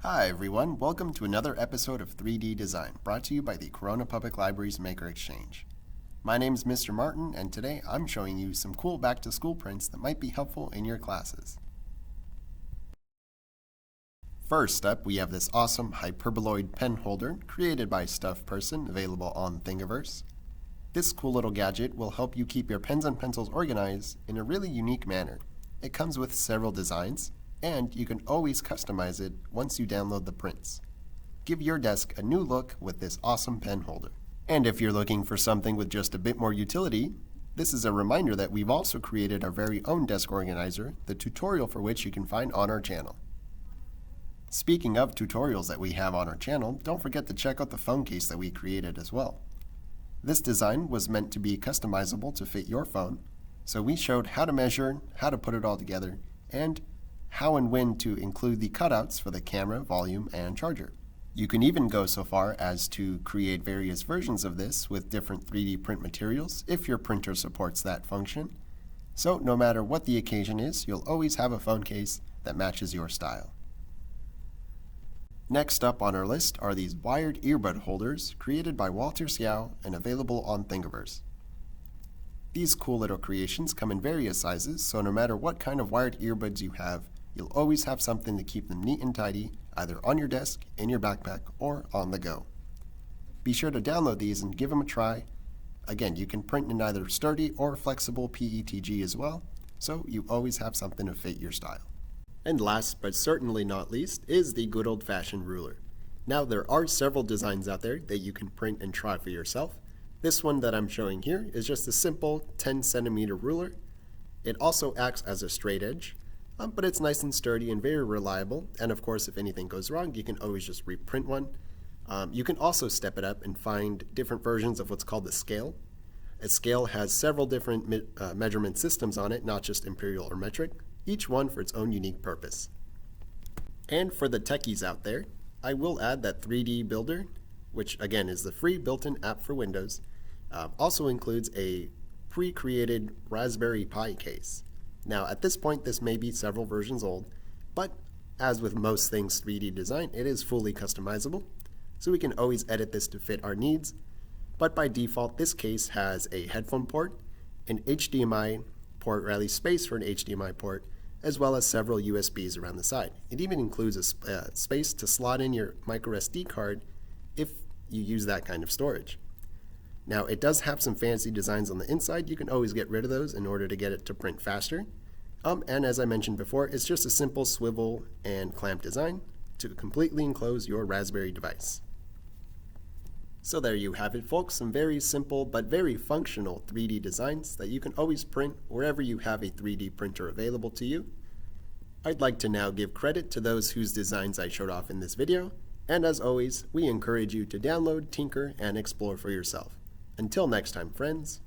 Hi everyone, welcome to another episode of 3D Design, brought to you by the Corona Public Library's Maker Exchange. My name's Mr. Martin, and today I'm showing you some cool back-to-school prints that might be helpful in your classes. First up, we have this awesome Hyperboloid Pen Holder created by Stuff Person, available on Thingiverse. This cool little gadget will help you keep your pens and pencils organized in a really unique manner. It comes with several designs, and you can always customize it once you download the prints. Give your desk a new look with this awesome pen holder. And if you're looking for something with just a bit more utility, this is a reminder that we've also created our very own desk organizer, the tutorial for which you can find on our channel. Speaking of tutorials that we have on our channel, don't forget to check out the phone case that we created as well. This design was meant to be customizable to fit your phone, so we showed how to measure, how to put it all together, and how and when to include the cutouts for the camera, volume, and charger. You can even go so far as to create various versions of this with different 3D print materials if your printer supports that function. So no matter what the occasion is, you'll always have a phone case that matches your style. Next up on our list are these wired earbud holders created by Walter Xiao and available on Thingiverse. These cool little creations come in various sizes, so no matter what kind of wired earbuds you have, you'll always have something to keep them neat and tidy, either on your desk, in your backpack, or on the go. Be sure to download these and give them a try. Again, you can print in either sturdy or flexible PETG as well, so you always have something to fit your style. And last, but certainly not least, is the good old-fashioned ruler. Now, there are several designs out there that you can print and try for yourself. This one that I'm showing here is just a simple 10 centimeter ruler. It also acts as a straight edge, but it's nice and sturdy and very reliable. And of course, if anything goes wrong, you can always just reprint one. You can also step it up and find different versions of what's called the scale. A scale has several different measurement systems on it, not just imperial or metric, each one for its own unique purpose. And for the techies out there, I will add that 3D Builder, which again is the free built-in app for Windows, also includes a pre-created Raspberry Pi case. Now, at this point, this may be several versions old, but as with most things 3D design, it is fully customizable, so we can always edit this to fit our needs. But by default, this case has a headphone port, an HDMI port, or at least space for an HDMI port, as well as several USBs around the side. It even includes a space to slot in your microSD card if you use that kind of storage. Now, it does have some fancy designs on the inside. You can always get rid of those in order to get it to print faster. And as I mentioned before, it's just a simple swivel and clamp design to completely enclose your Raspberry device. So there you have it, folks, some very simple but very functional 3D designs that you can always print wherever you have a 3D printer available to you. I'd like to now give credit to those whose designs I showed off in this video, and as always, we encourage you to download, tinker, and explore for yourself. Until next time, friends.